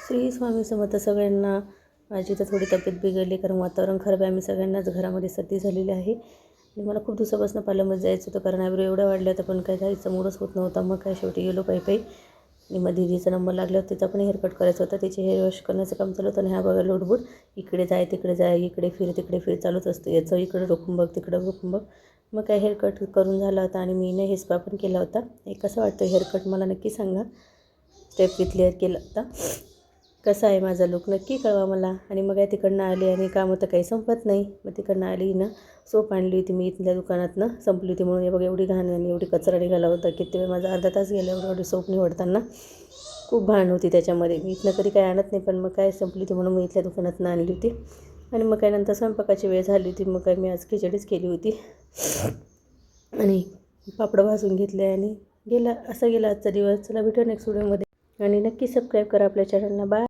श्री स्वामी समर्थ सगळ्यांना. माझी तर थोडी तब्येत बिघडली कारण वातावरण खराब आहे. आम्ही सगळ्यांनाच घरामध्ये सर्दी झालेली आहे आणि मला खूप दिवसापासून पार्लरमध्ये जायचं होतं कारण आयब्रो एवढ्या वाढल्या तर पण काय जायचं मूडच होत नव्हता. मग काय शेवटी गेलो पायी आणि मग दीदीचा नंबर लागला होता. तिचा पण हेअरकट करायचा होता. तिचे हेअर वॉश करण्याचं काम चालू होतं आणि हा बघा लोटबूट इकडे जाय तिकडे जाय, इकडे फिर चालूच असतं. याचं इकडे रोखून बघ, तिकडं रोखून बघ. मग काय हेअरकट करून झाला होता आणि मी हेअर स्पा पण केला होता. कसं वाटतं हेअरकट मला नक्की सांगा. स्टेप क्लिअर केला होता. कसा आहे माझा लुक नक्की कळवा मला. आणि मग काय तिकडनं आली आणि कामं तर काही संपत नाही. मग तिकडनं आली ना सोप आणली होती मी इथल्या दुकानातनं, संपली होती म्हणून. हे बघा एवढी घाण आणि एवढी कचरा निघाला होता. किती वेळ माझा अर्धा तास गेला एवढी सोप निवडताना. खूप घाण होती त्याच्यामध्ये. मी इथनं कधी काय आणत नाही पण मग काय संपली होती म्हणून मी इथल्या दुकानातनं आणली होती. आणि मग काय नंतर स्वयंपाकाची वेळ झाली होती. मग काय मी आज खिचडीच केली होती आणि पापड भाजून घेतले आणि गेला आजचा दिवस. चला भेटू नेक्स्ट व्हिडिओमध्ये आणि नक्की सबस्क्राईब करा आपल्या चॅनलला. बाय.